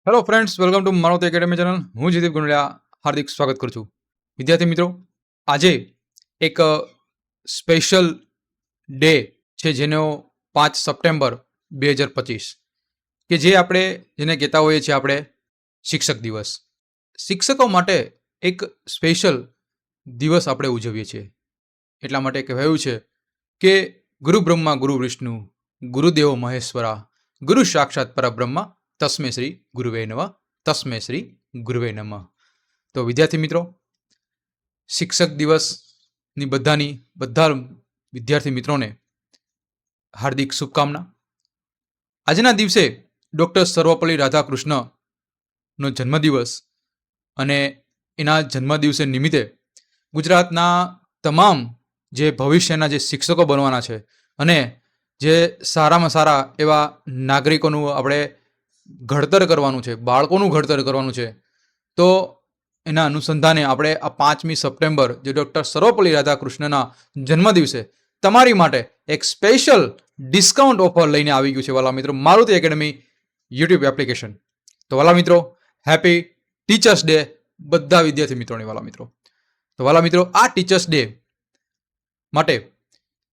Hello friends, welcome to માનવતા academy channel. હું જીદીપ ગુંડલિયા હાર્દિક સ્વાગત કરું છું. વિદ્યાર્થી મિત્રો, આજે એક સ્પેશિયલ ડે છે જેનો 5 સપ્ટેમ્બર 2025 કે જે આપણે જેને કહેતા હોઈએ છીએ આપણે શિક્ષક દિવસ. શિક્ષકો માટે એક સ્પેશિયલ દિવસ આપણે ઉજવીએ છીએ. એટલા માટે કહેવાયું છે કે ગુરુ બ્રહ્મા ગુરુ વિષ્ણુ ગુરુદેવો મહેશ્વરા ગુરુ સાક્ષાત પરબ્રહ્મા તસ્મે શ્રી ગુરુવે નમઃ, તસ્મે શ્રી ગુરુવે નમઃ. તો વિદ્યાર્થી મિત્રો, શિક્ષક દિવસની બધા વિદ્યાર્થી મિત્રોને હાર્દિક શુભકામના. આજના દિવસે ડૉક્ટર સર્વપલ્લી રાધાકૃષ્ણનો જન્મદિવસ અને એના જન્મદિવસે નિમિત્તે ગુજરાતના તમામ જે ભવિષ્યના જે શિક્ષકો બનવાના છે અને જે સારામાં સારા એવા નાગરિકોનું આપણે ઘડતર કરવાનું છે, બાળકોનું ઘડતર કરવાનું છે, તો એના અનુસંધાને આપણે આ 5મી સપ્ટેમ્બર જે ડૉક્ટર સર્વપલ્લી રાધાકૃષ્ણના જન્મદિવસે તમારી માટે એક સ્પેશિયલ ડિસ્કાઉન્ટ ઓફર લઈને આવી ગયું છે વાલા મિત્રો, મારુતિ એકેડમી યુટ્યુબ એપ્લિકેશન. તો વાલા મિત્રો, હેપી ટીચર્સ ડે બધા વિદ્યાર્થી મિત્રોની વાલા મિત્રો. તો વાલા મિત્રો, આ ટીચર્સ ડે માટે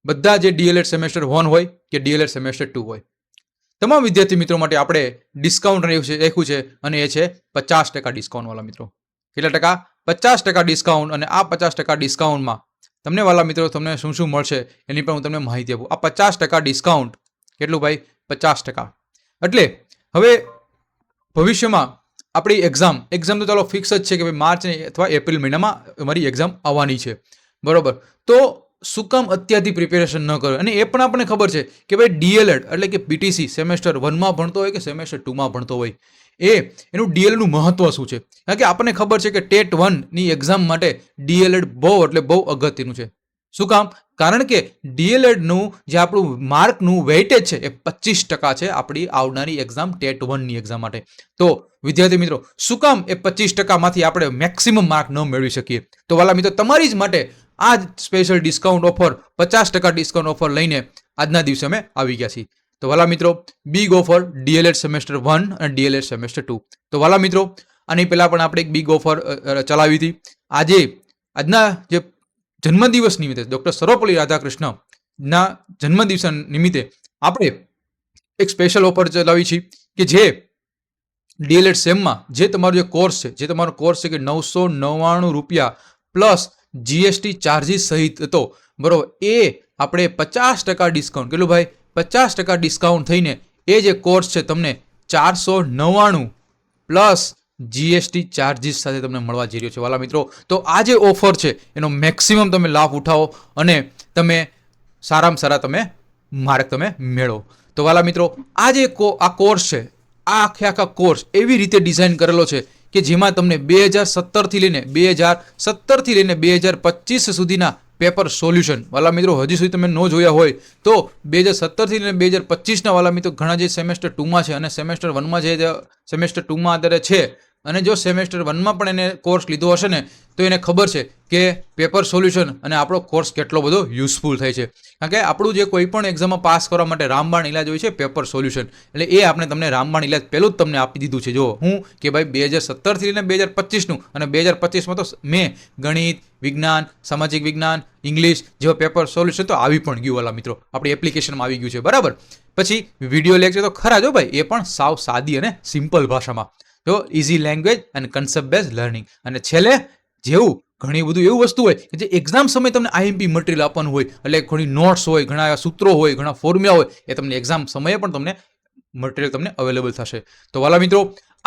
બધા જે ડીએલએડ સેમેસ્ટર 1 હોય કે ડીએલએડ સેમેસ્ટર 2 હોય, તમામ વિદ્યાર્થી મિત્રો માટે આપણે ડિસ્કાઉન્ટ રાખ્યું છે અને એ છે 50% ડિસ્કાઉન્ટ વાલા મિત્રો. કેટલા ટકા? 50% ડિસ્કાઉન્ટ. અને આ 50% ડિસ્કાઉન્ટમાં તમને વાલા મિત્રો તમને શું શું મળશે એની પણ હું તમને માહિતી આપું. આ 50% ડિસ્કાઉન્ટ કેટલું ભાઈ? 50%. એટલે હવે ભવિષ્યમાં આપણી એક્ઝામ તો ચાલો ફિક્સ જ છે કે ભાઈ માર્ચ અથવા એપ્રિલ મહિનામાં અમારી એક્ઝામ આવવાની છે, બરોબર. તો શું કામ અત્યારથી પ્રિપેરેશન ન કરો? અને એ પણ આપણને ખબર છે કે ભાઈ ડીએલએડ એટલે કે પીટીસી સેમેસ્ટર 1માં ભણતો હોય કે સેમેસ્ટર 2માં ભણતો હોય, એનું ડીએલએડનું મહત્વ શું છે? કારણ કે આપણને ખબર છે કે ટેટ 1ની એક્ઝામ માટે ડીએલએડ બહુ અગત્યનું છે. શું કામ? કારણ કે ડીએલએડનું જે આપણું માર્કનું વેઇટેજ છે એ 25% છે આપણી આવનારી એક્ઝામ ટેટ 1ની એક્ઝામ માટે. તો વિદ્યાર્થી મિત્રો, શું કામ એ 25%માંથી આપણે મેક્સિમમ માર્ક ન મેળવી શકીએ? તો વાલા મિત્રો, તમારી જ માટે આ જ special discount offer 50% discount offer લઈને આજના દિવસે અમે આવી ગયા છીએ. તો વાલા મિત્રો, બિગ ઓફર ડીએલએડ સેમેસ્ટર 1 અને ડીએલએડ સેમેસ્ટર 2. તો વાલા મિત્રો, આની પહેલાં પણ આપણે એક બિગ ઓફર ચલાવી હતી. આજના જે જન્મદિવસ નિમિત્તે ડૉક્ટર સર્વપલ્લી રાધાકૃષ્ણના જન્મદિવસ નિમિત્તે આપણે એક સ્પેશિયલ ઓફર ચલાવી છે કે જે ડીએલએડ સેમમાં જે તમારો જે કોર્સ છે કે 999 રૂપિયા પ્લસ જીએસટી ચાર્જીસ સહિત હતો, બરોબર, એ આપણે 50% ડિસ્કાઉન્ટ, કેટલું ભાઈ? 50% ડિસ્કાઉન્ટ થઈને એ જે કોર્સ છે તમને 499 પ્લસ જીએસટી ચાર્જીસ સાથે તમને મળવા જઈ રહ્યો છે વાલા મિત્રો. તો આ જે ઓફર છે એનો મેક્સિમમ તમે લાભ ઉઠાવો અને તમે સારામાં સારા તમે માર્ક તમે મેળવો. તો વાલા મિત્રો, આ જે આ કોર્સ છે, આ આખા કોર્સ એવી રીતે ડિઝાઇન કરેલો છે કે જેમાં તમને 2017થી લઈને 2025 સુધીના પેપર સોલ્યુશન, વાલા મિત્રો, હજી સુધી તમે ન જોયા હોય તો 2017થી લઈને 2025ના વાલા મિત્રો ઘણા જે સેમેસ્ટર 2માં છે અને સેમેસ્ટર 1માં જે સેમેસ્ટર 2માં અત્યારે છે, અને જો સેમેસ્ટર 1માં પણ એને કોર્સ લીધો હશે ને તો એને ખબર છે કે પેપર સોલ્યુશન અને આપણો કોર્સ કેટલો બધો યુઝફુલ થાય છે. કારણ કે આપણું જે કોઈ પણ એક્ઝામમાં પાસ કરવા માટે રામબાણ ઇલાજ હોય છે પેપર સોલ્યુશન, એટલે એ આપણે તમને રામબાણ ઇલાજ પહેલું જ તમને આપી દીધું છે. જો હું કે ભાઈ 2017થી લઈને 2025નું, અને 2025માં તો મેં ગણિત, વિજ્ઞાન, સામાજિક વિજ્ઞાન, ઇંગ્લિશ જેવા પેપર સોલ્યુશન તો આવી પણ ગયું વાલા મિત્રો, આપણી એપ્લિકેશનમાં આવી ગયું છે, બરાબર. પછી વિડીયો લેક્ચર તો ખરા જો ભાઈ, એ પણ સાવ સાદી અને સિમ્પલ ભાષામાં. તો ઇઝી લેંગ્વેજ અને કન્સેપ્ટ બેઝ લર્નિંગ. અને છેલ્લે જેવું ઘણી બધું એવું વસ્તુ હોય કે જે એક્ઝામ સમયે તમને આઈએમપી મટીરિયલ આપવાનું હોય, એટલે ઘણી નોટ્સ હોય, ઘણા સૂત્રો હોય, ઘણા ફોર્મ્યુલા હોય, એ તમને એક્ઝામ સમયે પણ તમને મટીરિયલ તમને અવેલેબલ થશે. તો વાલા મિત્રો,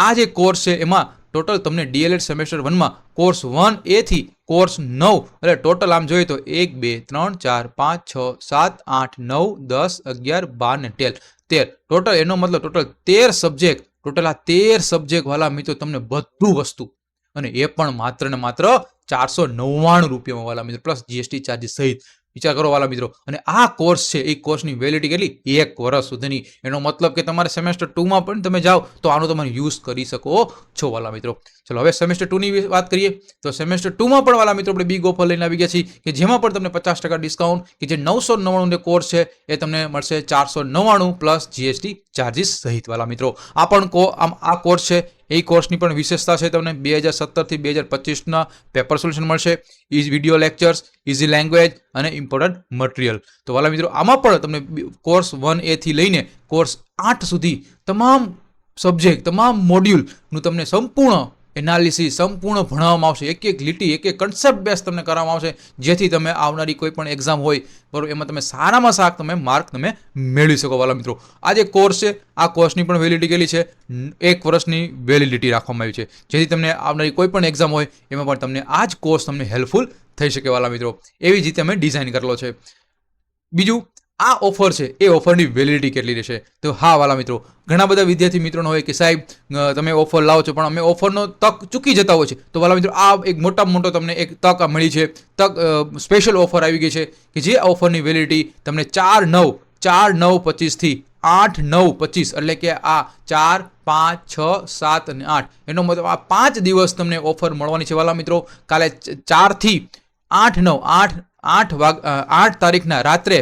આ જે કોર્સ છે એમાં ટોટલ તમને ડીએલએડ સેમેસ્ટર 1માં કોર્સ 1A થી કોર્સ 9, એટલે ટોટલ આમ જોઈએ તો 1 2 3 4 5 6 7 8 9 10 11 12 ને 13 ટોટલ. એનો મતલબ ટોટલ 13 સબ્જેક્ટ. ટોટલ આ 13 સબ્જેક્ટ વાલા મિત્રો તમને બધું વસ્તુ, અને એ પણ માત્ર ને માત્ર 499 રૂપિયામાં વાલા મિત્રો, પ્લસ જીએસટી ચાર્જીસ સહિત. વિચાર કરો વાલા મિત્રો. અને આ કોર્સ છે એ કોર્સની વેલિડિટી કેટલી? 1 વર્ષ સુધીની. એનો મતલબ કે તમારે સેમેસ્ટર 2માં પણ તમે જાઓ તો આનો તમે યુઝ કરી શકો છો વાલા મિત્રો. ચલો હવે સેમેસ્ટર 2 ની વાત કરીએ તો સેમેસ્ટર 2 માં પણ વાલા મિત્રો આપણે બિગ ઓફર લઈને આવી ગયા છીએ કે જેમાં પણ તમને 50% ડિસ્કાઉન્ટ કે જે 999 કોર્સ છે એ તમને મળશે 499 પ્લસ જીએસટી ચાર્જિસ સહિત વાલા મિત્રો. આ પણ આ કોર્સ છે એ કોર્સની પણ વિશેષતા છે તમને 2017 થી 2025 પેપર સોલ્યુશન મળશે, is video lectures, easy language અને ઇમ્પોર્ટન્ટ મટીરિયલ. તો વાલા મિત્રો આમાં પણ તમને કોર્સ 1A થી લઈને કોર્સ 8 સુધી તમામ સબ્જેક્ટ તમામ મોડ્યુલનું તમને સંપૂર્ણ એનાલિસિસ સંપૂર્ણ ભણાવવામાં આવશે. એક એક લીટી એક એક કન્સેપ્ટ બેઝ તમને કરવામાં આવશે જેથી તમે આવનારી કોઈ પણ એક્ઝામ હોય બરાબર એમાં તમે સારામાં સારા તમે માર્ક તમે મેળવી શકો વાલા મિત્રો. આ જે કોર્સ છે આ કોર્સની પણ વેલિડિટી કેટલી છે 1 વર્ષની વેલિડિટી રાખવામાં આવી છે જેથી તમને આવનારી કોઈ પણ એક્ઝામ હોય એમાં પણ તમને આ જ કોર્સ તમને હેલ્પફુલ થઈ શકે વાલા મિત્રો. એવી જ રીતે અમે ડિઝાઇન કરેલો છે. બીજું આ ઓફર છે એ ઓફરની વેલિડિટી કેટલી રહેશે તો હા વાલા મિત્રો ઘણા બધા વિદ્યાર્થી મિત્રોનો હોય કે સાહેબ તમે ઓફર લાવો છો પણ અમે ઓફરનો તક ચૂકી જતા હોય છે. તો વાલા મિત્રો આ એક મોટામાં મોટો તમને એક તક મળી છે. સ્પેશિયલ ઓફર આવી ગઈ છે કે જે ઓફરની વેલિડિટી તમને 4/9/25 થી 8/9/25 એટલે કે આ 4, 5, 6, 7 અને 8 એનો મતલબ આ 5 દિવસ તમને ઓફર મળવાની છે વાલા મિત્રો. કાલે 4 થી 8 તારીખના રાત્રે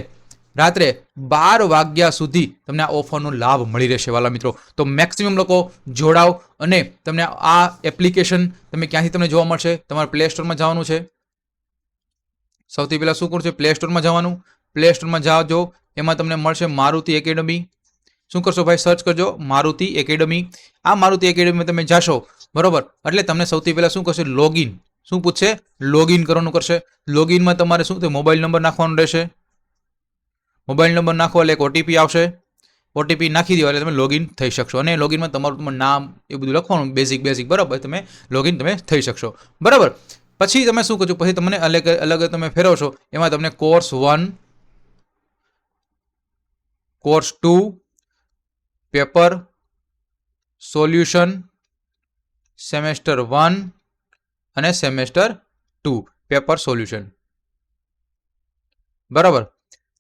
12 વાગ્યા સુધી તમને આ ઓફરનો લાભ મળી રહેશે વાલા મિત્રો. તો મેક્સિમમ લોકો જોડાવ અને તમને આ એપ્લિકેશન તમે ક્યાંથી તમને જોવા મળશે તમારે પ્લે સ્ટોરમાં જવાનું છે. સૌથી પહેલાં શું કરવું છે પ્લે સ્ટોરમાં જવાનું. પ્લે સ્ટોરમાં જાઓ એમાં તમને મળશે મારુતિ એકેડમી. શું કરશો ભાઈ સર્ચ કરજો મારુતિ એકેડમી. આ મારુતિ એકેડમીમાં તમે જાશો બરોબર એટલે તમને સૌથી પહેલાં શું કરશે લોગિન શું પૂછશે લોગિન કરવાનું કરશે. લોગિનમાં તમારે શું તે મોબાઈલ નંબર નાખવાનો રહેશે. મોબાઈલ નંબર નાખો એટલે એક ઓટીપી આવશે. ઓટીપી નાખી દો એટલે તમે લોગિન થઈ શકશો અને લોગિનમાં તમારું નામ એ બધું લખવાનું બેઝિક બરાબર તમે લોગિન તમે થઈ શકશો બરાબર. પછી તમે શું કરશો પછી તમને અલગ તમે ફેરવશો એમાં તમને course 1, course 2, paper solution, semester 1 અને સેમેસ્ટર 2 પેપર સોલ્યુશન બરાબર.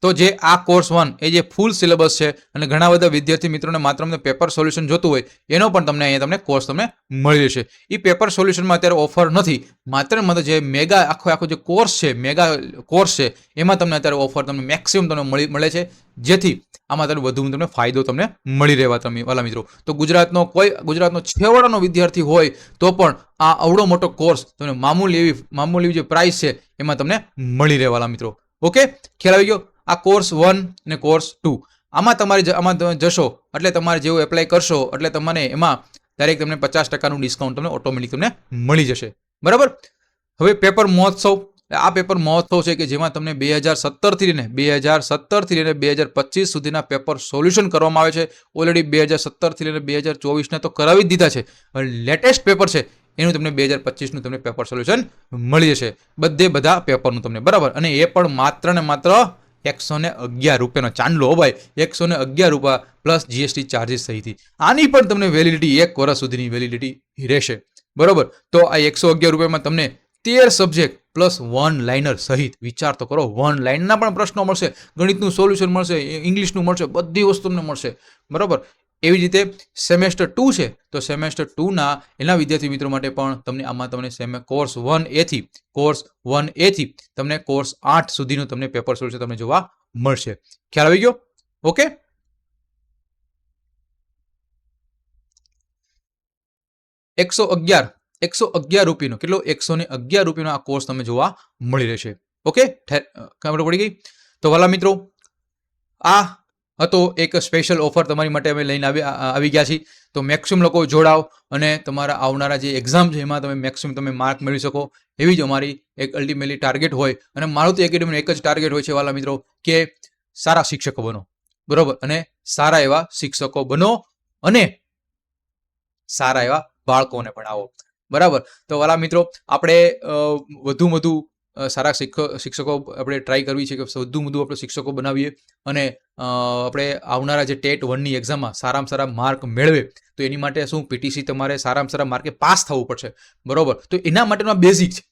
તો જે આ કોર્સ 1 એ જે ફૂલ સિલેબસ છે અને ઘણા બધા વિદ્યાર્થી મિત્રોને માત્ર પેપર સોલ્યુશન જોતું હોય એનો પણ તમને અહીંયા તમને કોર્સ તમને મળી રહેશે. એ પેપર સોલ્યુશનમાં અત્યારે ઓફર નથી માત્ર જે મેગા આખો જે કોર્સ છે મેગા કોર્સ છે એમાં તમને અત્યારે ઓફર તમને મેક્સિમમ તમને મળે છે જેથી આમાં તમને ફાયદો તમને મળી રહેવા તમે વાલા મિત્રો. તો ગુજરાતનો છેવાડાનો વિદ્યાર્થી હોય તો પણ આ અવડો મોટો કોર્સ તમને મામૂલી જે પ્રાઇસ છે એમાં તમને મળી રહેવાલા મિત્રો. ઓકે ખ્યાલ આવી ગયો. આ કોર્સ 1 અને કોર્સ 2 આમાં તમે જશો એટલે તમારે જેવું એપ્લાય કરશો એટલે તમને એમાં ડાયરેક્ટ તમને 50% ડિસ્કાઉન્ટ તમને ઓટોમેટિક તમને મળી જશે બરાબર. હવે પેપર મહોત્સવ આ પેપર મહોત્સવ છે કે જેમાં તમને 2017 થી લઈને 2025 સુધીના પેપર સોલ્યુશન કરવામાં આવે છે. ઓલરેડી 2017 થી લઈને 2024 તો કરાવી જ દીધા છે. લેટેસ્ટ પેપર છે એનું તમને 2025 તમને પેપર સોલ્યુશન મળી જશે બધા પેપરનું તમને બરાબર. અને એ પણ માત્ર ને માત્ર 111 રૂપિયાનો ચાંદલો ભાઈ 111 રૂપિયા પ્લસ જીએસટી ચાર્જિસ સહિત. આની પણ તમને વેલિડિટી 1 વર્ષ સુધીની વેલિડિટી રહેશે બરોબર. તો આ 111 રૂપિયામાં તમને 13 સબ્જેક્ટ પ્લસ 1 લાઇનર સહિત વિચાર તો કરો 1 લાઇનના પણ પ્રશ્નો મળશે, ગણિતનું સોલ્યુશન મળશે, ઇંગ્લિશનું મળશે, બધી વસ્તુ તમને મળશે બરોબર. એવી રીતે સેમેસ્ટર 2 છે તો સેમેસ્ટર 2 એના વિદ્યાર્થી મિત્રો માટે પણ તમને આમાં તમને કોર્સ 1A થી તમને કોર્સ 8 સુધીનું તમને પેપર સોલ્યુશન તમને જોવા મળશે. ખ્યાલ આવી ગયો ઓકે. $111 રૂપિયાનો કેટલો 111 રૂપિયાનો આ કોર્સ તમે જોવા મળી રહેશે. ઓકે ખબર પડી ગઈ. તો વાલા મિત્રો આ હતો એક સ્પેશિયલ ઓફર તમારી માટે અમે લઈને આવી ગયા છીએ. તો મેક્સિમમ લોકો જોડાવ અને તમારા આવનારા જે એક્ઝામ છે એમાં તમે મેક્સિમમ તમે માર્ક મેળવી શકો એવી જ અમારી એક અલ્ટિમેટલી ટાર્ગેટ હોય. અને મારુતિ એકેડમીનો એક જ ટાર્ગેટ હોય છે વાલા મિત્રો કે સારા શિક્ષકો બનો બરોબર અને સારા એવા શિક્ષકો બનો અને સારા એવા બાળકોને ભણાવો બરાબર. તો વાલા મિત્રો આપણે વધુ સારા શિક્ષકો આપણે ટ્રાય કરવી છે કે વધુ આપણે શિક્ષકો બનાવીએ અને આપણે આવનારા જે ટેટ 1ની એક્ઝામમાં સારામાં સારા માર્ક મેળવે તો એની માટે શું પીટીસી તમારે સારામાં સારા માર્કે પાસ થવું પડશે બરોબર. તો એના માટેનો બેઝિક છે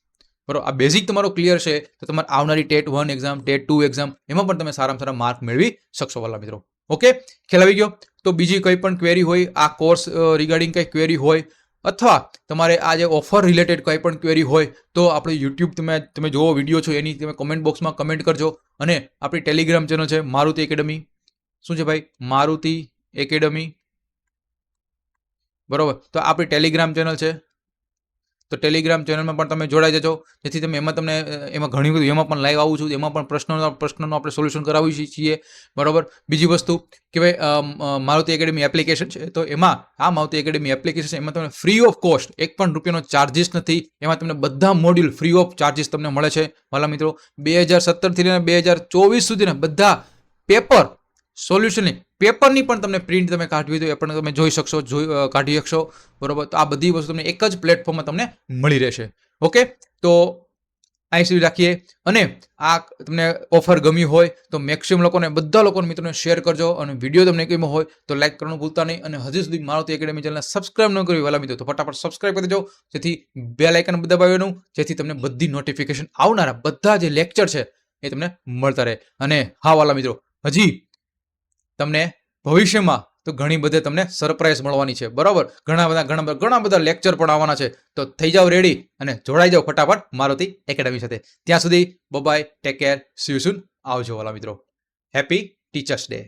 બરોબર. આ બેઝિક તમારો ક્લિયર છે તો તમારે આવનારી ટેટ 1 એક્ઝામ ટેટ 2 એક્ઝામ એમાં પણ તમે સારામાં સારા માર્ક મેળવી શકશો વાલા મિત્રો. ઓકે ખ્યાલ આવી ગયો. તો બીજી કંઈ પણ ક્વેરી હોય આ કોર્સ રિગાર્ડિંગ કંઈ ક્વેરી હોય અથવા તમારે આ જે ઓફર રિલેટેડ કંઈ પણ ક્વેરી હોય તો આપણે યુટ્યુબ તમે જોવો વિડીયો છો એની તમે કોમેન્ટ બોક્સમાં કમેન્ટ કરજો. અને આપણી ટેલિગ્રામ ચેનલ છે મારુતિ એકેડમી. શું છે ભાઈ? મારુતિ એકેડમી. બરોબર, તો આપણી ટેલિગ્રામ ચેનલ છે. તો ટેલિગ્રામ ચેનલમાં પણ તમે જોડાઈ જજો, જેથી તમે એમાં ઘણી બધું એમાં પણ લાઈવ આવું છું, એમાં પણ પ્રશ્નોનું આપણે સોલ્યુશન કરાવીએ છીએ. બરોબર. બીજી વસ્તુ કે ભાઈ મારુતિ એકેડમી એપ્લિકેશન છે, તો એમાં આ મારુતિ એકેડમી એપ્લિકેશન છે એમાં તમને ફ્રી ઓફ કોસ્ટ 1 પણ રૂપિયાનો ચાર્જિસ નથી. એમાં તમને બધા મોડ્યુલ ફ્રી ઓફ ચાર્જિસ તમને મળે છે. વાલા મિત્રો, 2017 થી લઈને 2024 સુધીના બધા પેપર સોલ્યુશનની પેપરની પણ તમને પ્રિન્ટ તમે કાઢવી તો એ પણ તમે જોઈ શકશો, કાઢી શકશો. બરોબર, તો આ બધી વસ્તુ તમને એક જ પ્લેટફોર્મમાં તમને મળી રહેશે. ઓકે, તો અહીં સુધી રાખીએ. અને આ તમને ઓફર ગમી હોય તો મેક્સિમમ બધા લોકોને મિત્રોને શેર કરજો. અને વિડીયો તમને ગમ્યો હોય તો લાઈક કરવાનું ભૂલતા નહીં. અને હજી સુધી મારુતિ એકેડમી ચેનલને સબસ્ક્રાઇબ ન કરી વાલા મિત્રો તો ફટાફટ સબસ્ક્રાઇબ કરી દેજો, જેથી બેલ આઇકન દબાવવાનું, જેથી તમને બધી નોટિફિકેશન આવનારા બધા જે લેક્ચર છે એ તમને મળતા રહે. અને હા વાલા મિત્રો, હજી તમને ભવિષ્યમાં તો ઘણી બધી તમને સરપ્રાઈઝ મળવાની છે. બરાબર, ઘણા બધા લેક્ચર પણ આવવાના છે. તો થઈ જાઓ રેડી અને જોડાઈ જાઓ ફટાફટ મારુતિ એકેડમી સાથે. ત્યાં સુધી bye, take care, see you soon. આવજો વાલા મિત્રો. Happy teachers day.